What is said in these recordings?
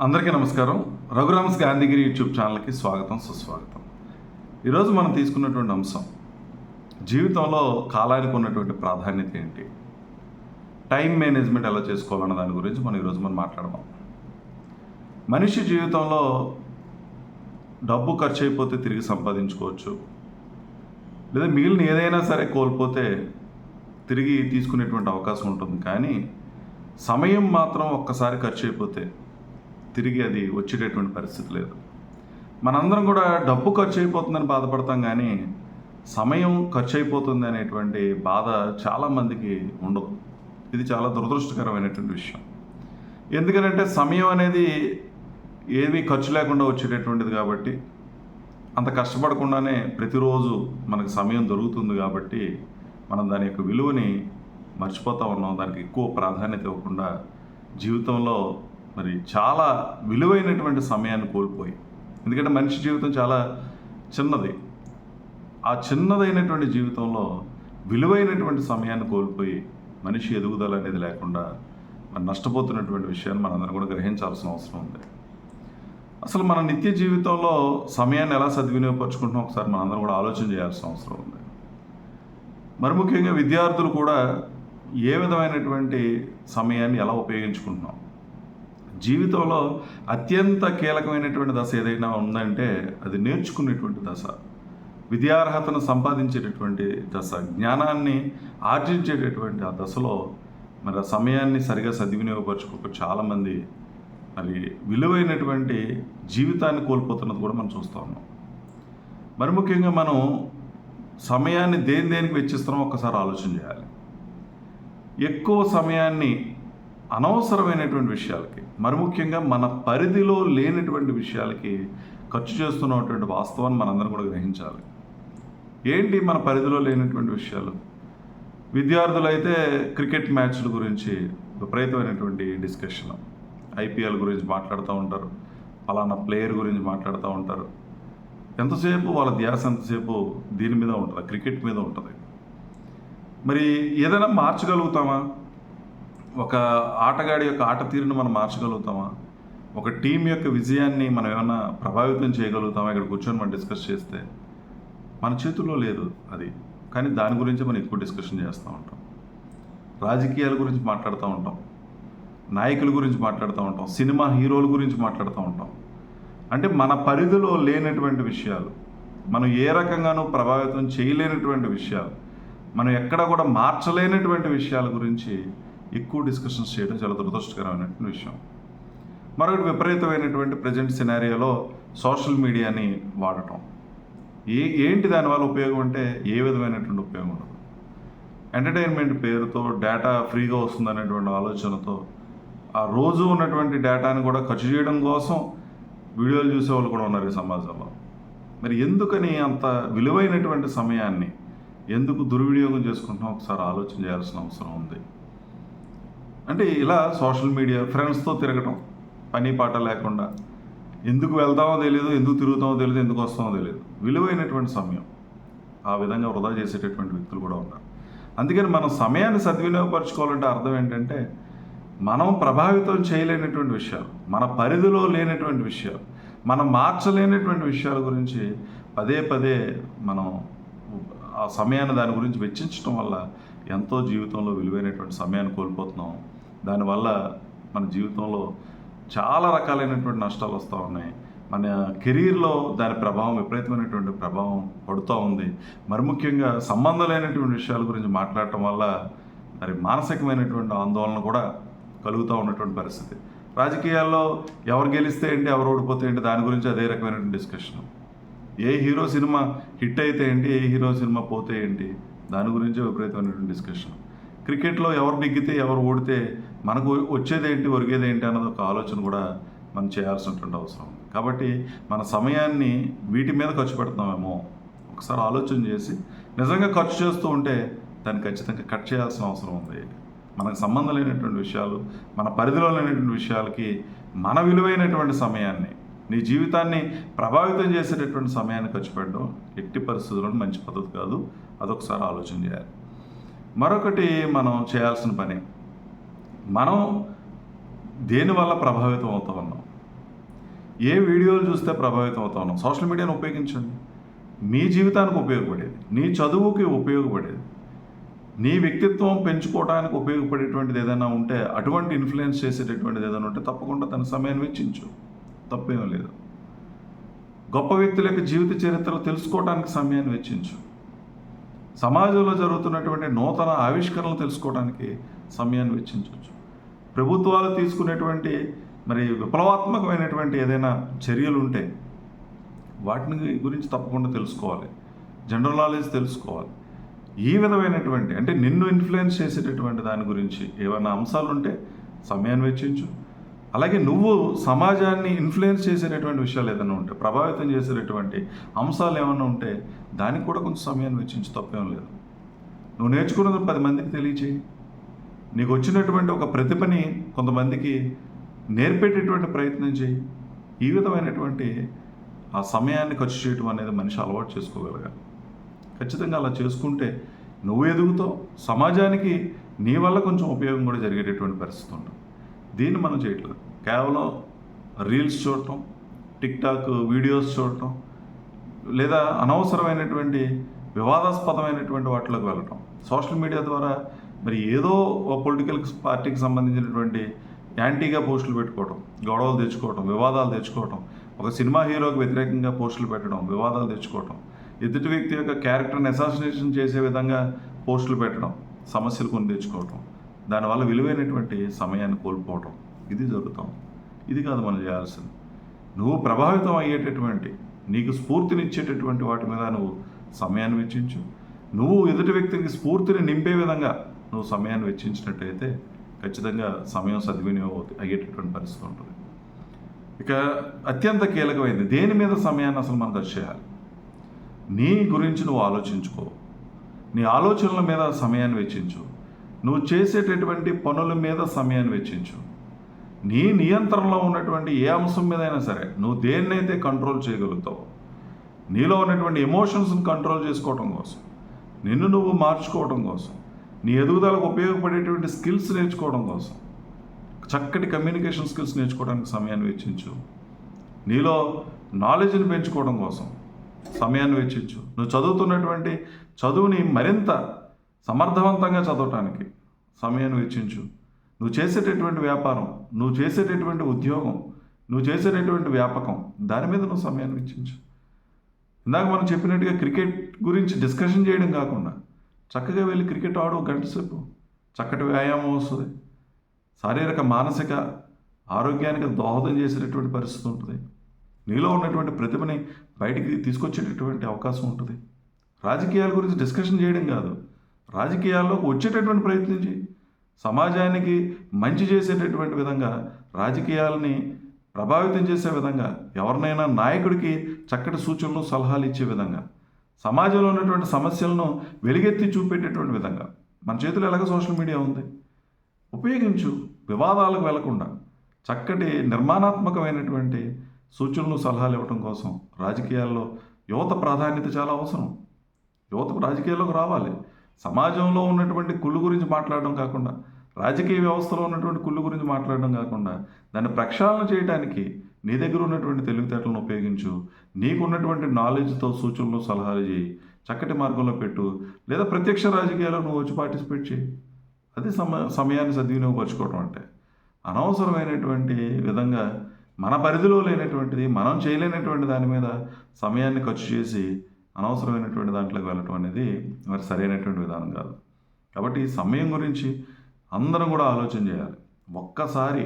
అందరికీ నమస్కారం. రఘురామ్స్ గాంధీగిరి యూట్యూబ్ ఛానల్కి స్వాగతం, సుస్వాగతం. ఈరోజు మనం తీసుకున్నటువంటి అంశం జీవితంలో కాలానికి ఉన్నటువంటి ప్రాధాన్యత ఏంటి, టైం మేనేజ్మెంట్ ఎలా చేసుకోవాలన్న దాని గురించి మనం మాట్లాడదాం. మనిషి జీవితంలో డబ్బు ఖర్చు అయిపోతే తిరిగి సంపాదించుకోవచ్చు, లేదా మిగిలిన ఏదైనా సరే కోల్పోతే తిరిగి తీసుకునేటువంటి అవకాశం ఉంటుంది. కానీ సమయం మాత్రం ఒక్కసారి ఖర్చు అయిపోతే తిరిగి అది వచ్చేటటువంటి పరిస్థితి లేదు. మనందరం కూడా డబ్బు ఖర్చు అయిపోతుందని బాధపడతాం, కానీ సమయం ఖర్చు అయిపోతుంది అనేటువంటి బాధ చాలామందికి ఉండదు. ఇది చాలా దురదృష్టకరమైనటువంటి విషయం. ఎందుకంటే సమయం అనేది ఏమీ ఖర్చు లేకుండా వచ్చేటటువంటిది కాబట్టి, అంత కష్టపడకుండానే ప్రతిరోజు మనకు సమయం దొరుకుతుంది కాబట్టి మనం దాని యొక్క విలువని మర్చిపోతూ ఉన్నాం. దానికి ఎక్కువ ప్రాధాన్యత ఇవ్వకుండా జీవితంలో చాలా విలువైనటువంటి సమయాన్ని కోల్పోయి, ఎందుకంటే మనిషి జీవితం చాలా చిన్నది. ఆ చిన్నదైనటువంటి జీవితంలో విలువైనటువంటి సమయాన్ని కోల్పోయి మనిషి ఎదుగుదల అనేది లేకుండా నష్టపోతున్నటువంటి విషయాన్ని మనందరం కూడా గ్రహించాల్సిన అవసరం ఉంది. అసలు మన నిత్య జీవితంలో సమయాన్ని ఎలా సద్వినియోగపరుచుకుంటున్నాం ఒకసారి మనందరం కూడా ఆలోచన చేయాల్సిన అవసరం ఉంది. మరి ముఖ్యంగా విద్యార్థులు కూడా ఏ విధమైనటువంటి సమయాన్ని ఎలా ఉపయోగించుకుంటున్నాం. జీవితంలో అత్యంత కీలకమైనటువంటి దశ ఏదైనా ఉందంటే అది నేర్చుకునేటువంటి దశ, విద్యార్హతను సంపాదించేటటువంటి దశ, జ్ఞానాన్ని ఆర్జించేటటువంటి ఆ దశలో ఆ సమయాన్ని సరిగా సద్వినియోగపరచుకోక చాలామంది విలువైనటువంటి జీవితాన్ని కోల్పోతున్నది కూడా మనం చూస్తూ ఉన్నాం. మరి ముఖ్యంగా మనం సమయాన్ని దేనికి వెచ్చిస్తున్నామో ఒక్కసారి ఆలోచన చేయాలి. ఎక్కువ సమయాన్ని అనవసరమైనటువంటి విషయాలకి, మరి ముఖ్యంగా మన పరిధిలో లేనటువంటి విషయాలకి ఖర్చు చేస్తున్నటువంటి వాస్తవాన్ని మనందరం కూడా గ్రహించాలి. ఏంటి మన పరిధిలో లేనటువంటి విషయాలు? విద్యార్థులైతే క్రికెట్ మ్యాచ్ల గురించి విపరీతమైనటువంటి డిస్కషన్, ఐపీఎల్ గురించి మాట్లాడుతూ ఉంటారు, ఫలానా ప్లేయర్ గురించి మాట్లాడుతూ ఉంటారు. ఎంతసేపు వాళ్ళ ధ్యాస ఎంతసేపు దీని మీద ఉంటుంది, క్రికెట్ మీద ఉంటుంది. మరి ఏదైనా మార్చగలుగుతామా? ఒక ఆటగాడి యొక్క ఆట తీరును మనం మార్చగలుగుతామా? ఒక టీం యొక్క విజయాన్ని మనం ఏమైనా ప్రభావితం చేయగలుగుతామా? ఇక్కడ కూర్చొని మనం డిస్కస్ చేస్తే మన చేతుల్లో లేదు అది. కానీ దాని గురించి మనం ఎక్కువ డిస్కషన్ చేస్తూ ఉంటాం. రాజకీయాల గురించి మాట్లాడుతూ ఉంటాం, నాయకుల గురించి మాట్లాడుతూ ఉంటాం, సినిమా హీరోల గురించి మాట్లాడుతూ ఉంటాం. అంటే మన పరిధిలో లేనటువంటి విషయాలు, మనం ఏ రకంగానూ ప్రభావితం చేయలేనటువంటి విషయాలు, మనం ఎక్కడ కూడా మార్చలేనటువంటి విషయాల గురించి ఎక్కువ డిస్కషన్స్ చేయడం చాలా దురదృష్టకరమైనటువంటి విషయం. మరొకటి విపరీతమైనటువంటి ప్రజెంట్ సినారియోలో సోషల్ మీడియాని వాడటం. ఏంటి దానివల్ల ఉపయోగం అంటే ఏ విధమైనటువంటి ఉపయోగం ఉండదు. ఎంటర్టైన్మెంట్ పేరుతో డేటా ఫ్రీగా వస్తుందనేటువంటి ఆలోచనతో ఆ రోజు ఉన్నటువంటి డేటాని కూడా ఖర్చు చేయడం కోసం వీడియోలు చూసేవాళ్ళు కూడా ఉన్నారు ఈ సమాజంలో. మరి ఎందుకని అంత విలువైనటువంటి సమయాన్ని ఎందుకు దుర్వినియోగం చేసుకుంటున్నాం ఒకసారి ఆలోచన చేయాల్సిన అవసరం ఉంది. అంటే ఇలా సోషల్ మీడియా, ఫ్రెండ్స్తో తిరగటం, పని పాట లేకుండా, ఎందుకు వెళ్తామో తెలియదు, ఎందుకు తిరుగుతామో తెలియదు, ఎందుకు వస్తామో తెలియదు, విలువైనటువంటి సమయం ఆ విధంగా వృధా చేసేటటువంటి వ్యక్తులు కూడా ఉన్నారు. అందుకని మనం సమయాన్ని సద్వినియోగపరచుకోవాలంటే అర్థం ఏంటంటే మనం ప్రభావితం చేయలేనటువంటి విషయాలు, మన పరిధిలో లేనటువంటి విషయాలు, మనం మార్చలేనటువంటి విషయాల గురించి పదే పదే మనం ఆ సమయాన్ని దాని గురించి వెచ్చించడం వల్ల ఎంతో జీవితంలో విలువైనటువంటి సమయాన్ని కోల్పోతున్నాం. దానివల్ల మన జీవితంలో చాలా రకాలైనటువంటి నష్టాలు వస్తూ ఉన్నాయి. మన కెరీర్లో దాని ప్రభావం, విపరీతమైనటువంటి ప్రభావం పడుతూ ఉంది. మరి ముఖ్యంగా సంబంధం లేనటువంటి విషయాల గురించి మాట్లాడటం వల్ల మానసికమైనటువంటి ఆందోళన కూడా కలుగుతూ ఉన్నటువంటి పరిస్థితి. రాజకీయాల్లో ఎవరు గెలిస్తే ఏంటి, ఎవరు ఓడిపోతే ఏంటి, దాని గురించి అదే రకమైనటువంటి డిస్కషన్. ఏ హీరో సినిమా హిట్ అయితే ఏంటి, ఏ హీరో సినిమా పోతే ఏంటి, దాని గురించి విపరీతమైనటువంటి డిస్కషన్. క్రికెట్లో ఎవరు నెగ్గితే ఎవరు ఓడితే మనకు వచ్చేదేంటి, ఒరిగేదేంటి అన్నది ఒక ఆలోచన కూడా మనం చేయాల్సినటువంటి అవసరం ఉంది. కాబట్టి మన సమయాన్ని వీటి మీద ఖర్చు పెడతామేమో ఒకసారి ఆలోచన చేసి, నిజంగా ఖర్చు చేస్తూ ఉంటే దాన్ని ఖచ్చితంగా కట్ చేయాల్సిన అవసరం ఉంది. మనకు సంబంధం లేనటువంటి విషయాలు, మన పరిధిలో లేనటువంటి విషయాలకి మన విలువైనటువంటి సమయాన్ని, నీ జీవితాన్ని ప్రభావితం చేసేటటువంటి సమయాన్ని ఖర్చు పెట్టడం ఎట్టి పరిస్థితుల్లో మంచి పద్ధతి కాదు. అదొకసారి ఆలోచన చేయాలి. మరొకటి మనం చేయాల్సిన పని, మనం దేనివల్ల ప్రభావితం అవుతూ ఉన్నాం. ఏ వీడియోలు చూస్తే ప్రభావితం అవుతా ఉన్నాం? సోషల్ మీడియాను ఉపయోగించండి. మీ జీవితానికి ఉపయోగపడేది, నీ చదువుకి ఉపయోగపడేది, నీ వ్యక్తిత్వం పెంచుకోవడానికి ఉపయోగపడేటువంటిది ఏదైనా ఉంటే, అటువంటి ఇన్ఫ్లుయెన్స్ చేసేటటువంటిది ఏదైనా ఉంటే తప్పకుండా తన సమయాన్ని వెచ్చించు. తప్పేమీ లేదు. గొప్ప వ్యక్తుల యొక్క జీవిత చరిత్రలు తెలుసుకోవడానికి సమయాన్ని వెచ్చించు. సమాజంలో జరుగుతున్నటువంటి నూతన ఆవిష్కరణలు తెలుసుకోవడానికి సమయాన్ని వెచ్చించవచ్చు. ప్రభుత్వాలు తీసుకునేటువంటి విప్లవాత్మకమైనటువంటి ఏదైనా చర్యలు ఉంటే వాటిని గురించి తప్పకుండా తెలుసుకోవాలి. జనరల్ నాలెడ్జ్ తెలుసుకోవాలి. ఈ విధమైనటువంటి అంటే నిన్ను ఇన్ఫ్లుయెన్స్ చేసేటటువంటి దాని గురించి ఏమైనా అంశాలు ఉంటే సమయాన్ని వెచ్చించు. అలాగే నువ్వు సమాజాన్ని ఇన్ఫ్లుయెన్స్ చేసేటటువంటి విషయాలు ఏదైనా ఉంటే, ప్రభావితం చేసేటటువంటి అంశాలు ఏమైనా ఉంటే దానికి కూడా కొంచెం సమయాన్ని వెచ్చించు. తప్పేం లేదు. నువ్వు నేర్చుకున్నది 10 మందికి తెలియచేయి. నీకు వచ్చినటువంటి ఒక ప్రతిభని కొంతమందికి నేర్పేటటువంటి ప్రయత్నం చేయి. ఈ విధమైనటువంటి ఆ సమయాన్ని ఖర్చు చేయడం అనేది మనిషి అలవాటు చేసుకోగలగాలి. ఖచ్చితంగా అలా చేసుకుంటే నువ్వు ఎదుగుతావు, సమాజానికి నీ వల్ల కొంచెం ఉపయోగం కూడా జరిగేటటువంటి పరిస్థితి ఉంటుంది. దీన్ని మనం చేయట్లేదు. కేవలం రీల్స్ చూడటం, టిక్టాక్ వీడియోస్ చూడటం, లేదా అనవసరమైనటువంటి వివాదాస్పదమైనటువంటి వాటిలోకి వెళ్ళటం, సోషల్ మీడియా ద్వారా ఏదో పొలిటికల్ పార్టీకి సంబంధించినటువంటి యాంటీగా పోస్టులు పెట్టుకోవడం, గొడవలు తెచ్చుకోవడం, వివాదాలు తెచ్చుకోవడం, ఒక సినిమా హీరోకి వ్యతిరేకంగా పోస్టులు పెట్టడం, వివాదాలు తెచ్చుకోవడం, ఎదుటి వ్యక్తి యొక్క క్యారెక్టర్ని అసాసినేషన్ చేసే విధంగా పోస్టులు పెట్టడం, సమస్యలు కొని తెచ్చుకోవడం, దానివల్ల విలువైనటువంటి సమయాన్ని కోల్పోవడం, ఇది జరుగుతాం. ఇది కాదు మనం చేయాల్సింది. నువ్వు ప్రభావితం అయ్యేటటువంటి, నీకు స్ఫూర్తినిచ్చేటటువంటి వాటి మీద నువ్వు సమయాన్ని వెచ్చించు. నువ్వు ఎదుటి వ్యక్తికి స్ఫూర్తిని నింపే విధంగా నువ్వు సమయాన్ని వెచ్చించినట్టయితే ఖచ్చితంగా సమయం సద్వినియోగం అయ్యేటటువంటి పరిస్థితి ఉంటుంది. ఇక అత్యంత కీలకమైనది, దేని మీద సమయాన్ని అసలు మనం ఖర్చు చేయాలి? నీ గురించి నువ్వు ఆలోచించుకో. నీ ఆలోచనల మీద సమయాన్ని వెచ్చించు. నువ్వు చేసేటటువంటి పనుల మీద సమయాన్ని వెచ్చించు. నీ నియంత్రణలో ఉన్నటువంటి ఏ అంశం మీదైనా సరే నువ్వు దేన్నైతే కంట్రోల్ చేయగలుగుతావో, నీలో ఉన్నటువంటి ఎమోషన్స్ని కంట్రోల్ చేసుకోవడం కోసం, నిన్ను నువ్వు మార్చుకోవడం కోసం, నీ ఎదుగుదలకు ఉపయోగపడేటువంటి స్కిల్స్ నేర్చుకోవడం కోసం, చక్కటి కమ్యూనికేషన్ స్కిల్స్ నేర్చుకోవడానికి సమయాన్ని వెచ్చించు. నీలో నాలెడ్జ్ని పెంచుకోవడం కోసం సమయాన్ని వెచ్చించు. నువ్వు చదువుతున్నటువంటి చదువుని మరింత సమర్థవంతంగా చదవటానికి సమయాన్ని వెచ్చించు. నువ్వు చేసేటటువంటి వ్యాపారం, నువ్వు చేసేటటువంటి ఉద్యోగం, నువ్వు చేసేటటువంటి వ్యాపకం, దాని మీద నువ్వు సమయాన్ని వెచ్చించు. ఇందాక మనం చెప్పినట్టుగా క్రికెట్ గురించి డిస్కషన్ చేయడం కాకుండా చక్కగా వెళ్ళి క్రికెట్ ఆడు, గంట సేపు చక్కటి వ్యాయామం వస్తుంది. శారీరక మానసిక ఆరోగ్యానికి దోహదం చేసేటటువంటి పరిస్థితి ఉంటుంది. నీలో ఉన్నటువంటి ప్రతిభని బయటికి తీసుకొచ్చేటటువంటి అవకాశం ఉంటుంది. రాజకీయాల గురించి డిస్కషన్ చేయడం కాదు, రాజకీయాల్లోకి వచ్చేటటువంటి ప్రయత్నం చేయి. సమాజానికి మంచి చేసేటటువంటి విధంగా, రాజకీయాలని ప్రభావితం చేసే విధంగా, ఎవరినైనా నాయకుడికి చక్కటి సూచనలు సలహాలు ఇచ్చే విధంగా, సమాజంలో ఉన్నటువంటి సమస్యలను వెలుగెత్తి చూపేటటువంటి విధంగా మన చేతిలో ఎలాగ సోషల్ మీడియా ఉంది, ఉపయోగించు. వివాదాలకు వెళ్లకుండా చక్కటి నిర్మాణాత్మకమైనటువంటి సూచనలు సలహాలు ఇవ్వడం కోసం రాజకీయాల్లో యువత ప్రాధాన్యత చాలా అవసరం. యువత రాజకీయాల్లోకి రావాలి. సమాజంలో ఉన్నటువంటి కుళ్ళు గురించి మాట్లాడడం కాకుండా, రాజకీయ వ్యవస్థలో ఉన్నటువంటి కుళ్ళు గురించి మాట్లాడడం కాకుండా, దాన్ని ప్రక్షాళన చేయడానికి నీ దగ్గర ఉన్నటువంటి తెలివితేటలను ఉపయోగించు. నీకున్నటువంటి నాలెడ్జ్తో సూచనలు సలహాలు చేయి. చక్కటి మార్గంలో పెట్టు. లేదా ప్రత్యక్ష రాజకీయాల్లో నువ్వు వచ్చి పార్టిసిపేట్ చేయి. అది సమయాన్ని సద్వినియోగపరచుకోవడం అంటే. అనవసరమైనటువంటి విధంగా మన పరిధిలో లేనటువంటిది, మనం చేయలేనటువంటి దాని మీద సమయాన్ని ఖర్చు చేసి అనవసరమైనటువంటి దాంట్లోకి వెళ్ళటం అనేది సరైనటువంటి విధానం కాదు. కాబట్టి ఈ సమయం గురించి అందరం కూడా ఆలోచన చేయాలి. ఒక్కసారి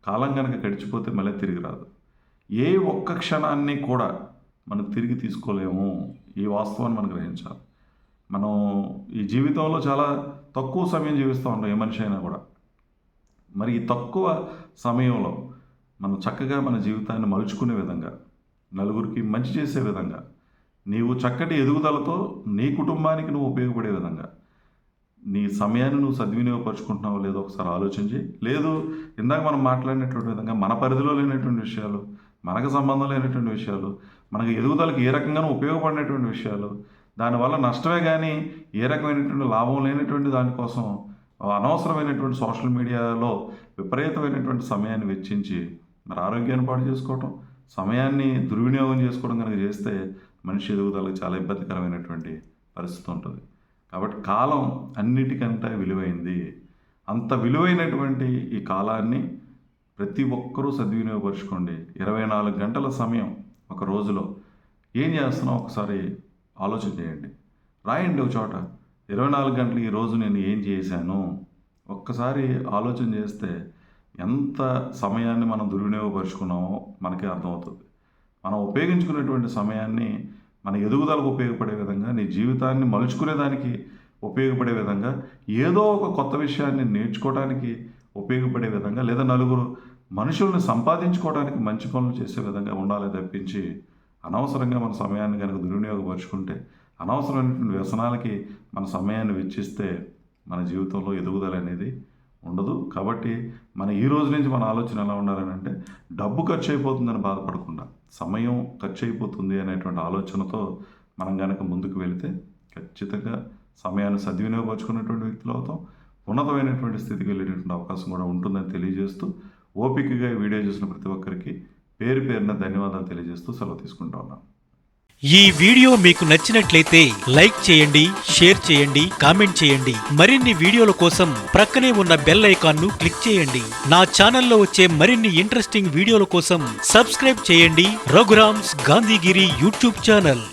కాలం కనుక గడిచిపోతే మళ్ళీ తిరిగి రాదు. ఏ ఒక్క క్షణాన్ని కూడా మనం తిరిగి తీసుకోలేము. ఈ వాస్తవాన్ని మనం గ్రహించాలి. మనం ఈ జీవితంలో చాలా తక్కువ సమయం జీవిస్తూ ఉంటాం, ఏ మనిషి అయినా కూడా. మరి ఈ తక్కువ సమయంలో మనం చక్కగా మన జీవితాన్ని మలుచుకునే విధంగా, నలుగురికి మంచి చేసే విధంగా, నీవు చక్కటి ఎదుగుదలతో నీ కుటుంబానికి నువ్వు ఉపయోగపడే విధంగా నీ సమయాన్ని నువ్వు సద్వినియోగపరుచుకుంటున్నావో లేదో ఒకసారి ఆలోచించి, లేదు ఇందాక మనం మాట్లాడినటువంటి విధంగా మన పరిధిలో లేనటువంటి విషయాలు, మనకు సంబంధం లేనటువంటి విషయాలు, మనకు ఎదుగుదలకు ఏ రకంగానూ ఉపయోగపడినటువంటి విషయాలు, దానివల్ల నష్టమే కానీ ఏ రకమైనటువంటి లాభం లేనటువంటి దానికోసం అనవసరమైనటువంటి సోషల్ మీడియాలో విపరీతమైనటువంటి సమయాన్ని వెచ్చించి మరి ఆరోగ్యాన్ని పాడు చేసుకోవటం, సమయాన్ని దుర్వినియోగం చేసుకోవడం కనుక చేస్తే మనిషి ఎదుగుదలకు చాలా ఇబ్బందికరమైనటువంటి పరిస్థితి ఉంటుంది. కాబట్టి కాలం అన్నిటికంటే విలువైంది. అంత విలువైనటువంటి ఈ కాలాన్ని ప్రతి ఒక్కరూ సద్వినియోగపరుచుకోండి. 24 గంటల సమయం ఒక రోజులో ఏం చేస్తున్నావు ఒకసారి ఆలోచన చేయండి. రాయండి ఒక చోట 24 గంటలు ఈ రోజు నేను ఏం చేశాను. ఒక్కసారి ఆలోచన చేస్తే ఎంత సమయాన్ని మనం దుర్వినియోగపరుచుకున్నామో మనకే అర్థమవుతుంది. మనం ఉపయోగించుకునేటువంటి సమయాన్ని మన ఎదుగుదలకు ఉపయోగపడే విధంగా, నీ జీవితాన్ని మలుచుకునేదానికి ఉపయోగపడే విధంగా, ఏదో ఒక కొత్త విషయాన్ని నేర్చుకోవడానికి ఉపయోగపడే విధంగా, లేదా నలుగురు మనుషుల్ని సంపాదించుకోవడానికి మంచి పనులు చేసే విధంగా ఉండాలి తప్పించి అనవసరంగా మన సమయాన్ని కనుక దుర్వినియోగపరుచుకుంటే, అనవసరమైనటువంటి వ్యసనాలకి మన సమయాన్ని వెచ్చిస్తే మన జీవితంలో ఎదుగుదల అనేది ఉండదు. కాబట్టి మన ఈ రోజు నుంచి మన ఆలోచన ఎలా ఉండాలని అంటే, డబ్బు ఖర్చు అయిపోతుందని బాధపడకుండా సమయం ఖర్చు అయిపోతుంది అనేటువంటి ఆలోచనతో మనం కనుక ముందుకు వెళితే ఖచ్చితంగా సమయాన్ని సద్వినియోగపరుచుకున్నటువంటి వ్యక్తులు అవుతాం. ఉన్నతమైనటువంటి స్థితికి వెళ్ళేటువంటి అవకాశం కూడా ఉంటుందని తెలియజేస్తూ, ఓపికగా ఈ వీడియో చూసిన ప్రతి ఒక్కరికి పేరు పేరున ధన్యవాదాలు తెలియజేస్తూ సెలవు తీసుకుంటా ఉన్నాను. ఈ వీడియో మీకు నచ్చినట్లయితే లైక్ చేయండి, షేర్ చేయండి, కామెంట్ చేయండి. మరిన్ని వీడియోల కోసం ప్రక్కనే ఉన్న బెల్ ఐకాన్ను క్లిక్ చేయండి. నా ఛానల్లో వచ్చే మరిన్ని ఇంట్రెస్టింగ్ వీడియోల కోసం సబ్స్క్రైబ్ చేయండి రఘురామ్స్ గాంధీగిరి యూట్యూబ్ ఛానల్.